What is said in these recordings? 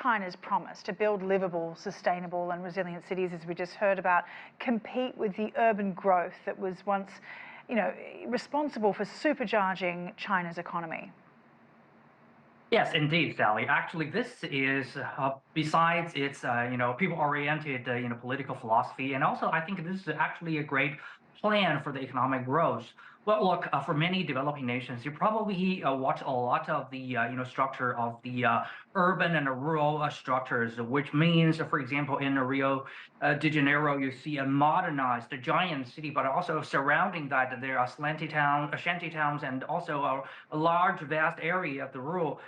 China's promise to build livable, sustainable and resilient cities, as we just heard about, compete with the urban growth that was once, responsible for supercharging China's economy? Yes, indeed, Sally. Actually, this is besides its people-oriented political philosophy, and also I think this is actually a great plan for the economic growth. Well, look, for many developing nations, you probably watch a lot of the structure of the urban and the rural structures, which means, for example, in Rio de Janeiro, you see a modernized, a giant city, but also surrounding that there are shanty towns, and also a large, vast area of the rural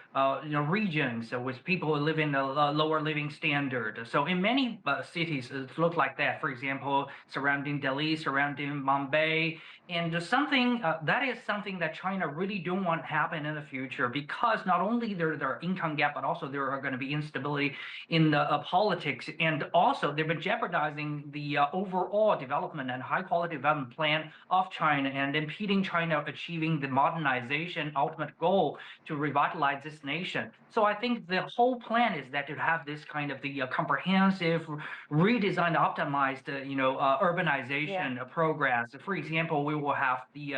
regions with people who live in a lower living standard. So in many cities, it looks like that. For example, surrounding Delhi, surrounding Mumbai, and that is something that China really don't want happen in the future, because not only there are income gap, but also there are going to be instability in the politics, and also they've been jeopardizing the overall development and high quality development plan of China and impeding China achieving the modernization ultimate goal to revitalize this nation. So I think the whole plan is that to have this kind of the comprehensive, redesigned, optimized, urbanization programs. For example, we will have the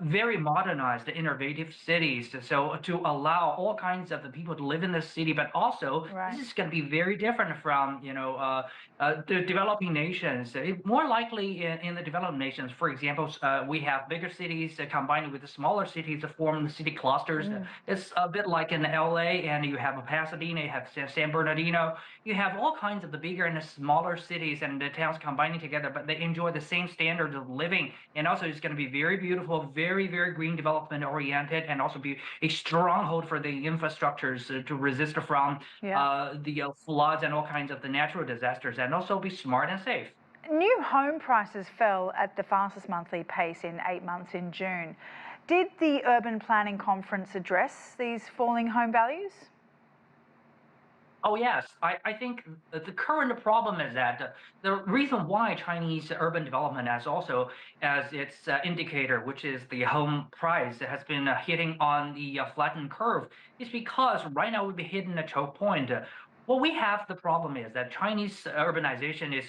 very modernized, innovative cities. So to allow all kinds of the people to live in the city, but also this is going to be very different from the developing nations. More likely in the developed nations, for example, we have bigger cities combined with the smaller cities to form the city clusters. It's a bit like in LA, and you have Pasadena, you have San Bernardino, you have all kinds of the bigger and the smaller cities and the towns combining together, but they enjoy the same standards of living. And also it's going to be very beautiful, very, very green development oriented, and also be a stronghold for the infrastructures to resist from the floods and all kinds of the natural disasters, and also be smart and safe. New home prices fell at the fastest monthly pace in 8 months in June. Did the Urban Planning Conference address these falling home values? Oh, yes. I think the current problem is that the reason why Chinese urban development has also as its indicator, which is the home price, has been hitting on the flattened curve, is because right now we've been hitting a choke point. What we have the problem is that Chinese urbanization is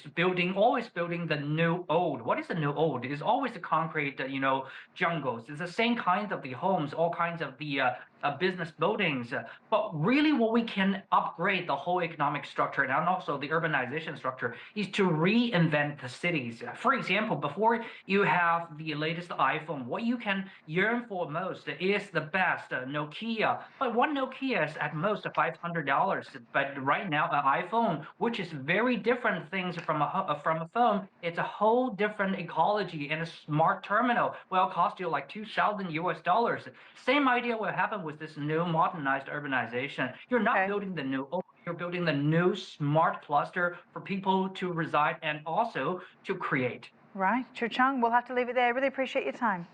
always building the new old. What is the new old? It is always the concrete, jungles. It's the same kinds of the homes, all kinds of the business buildings. But really what we can upgrade the whole economic structure and also the urbanization structure is to reinvent the cities. For example, before you have the latest iPhone, what you can yearn for most is the best Nokia. But one Nokia is at most $500. But right now, an iPhone, which is very different things from a phone, it's a whole different ecology, and a smart terminal will cost you like $2,000 US. Same idea will happen with this new modernized urbanization. You're not building the new old, you're building the new smart cluster for people to reside and also to create. Right. Chu Cheng, we'll have to leave it there. I really appreciate your time.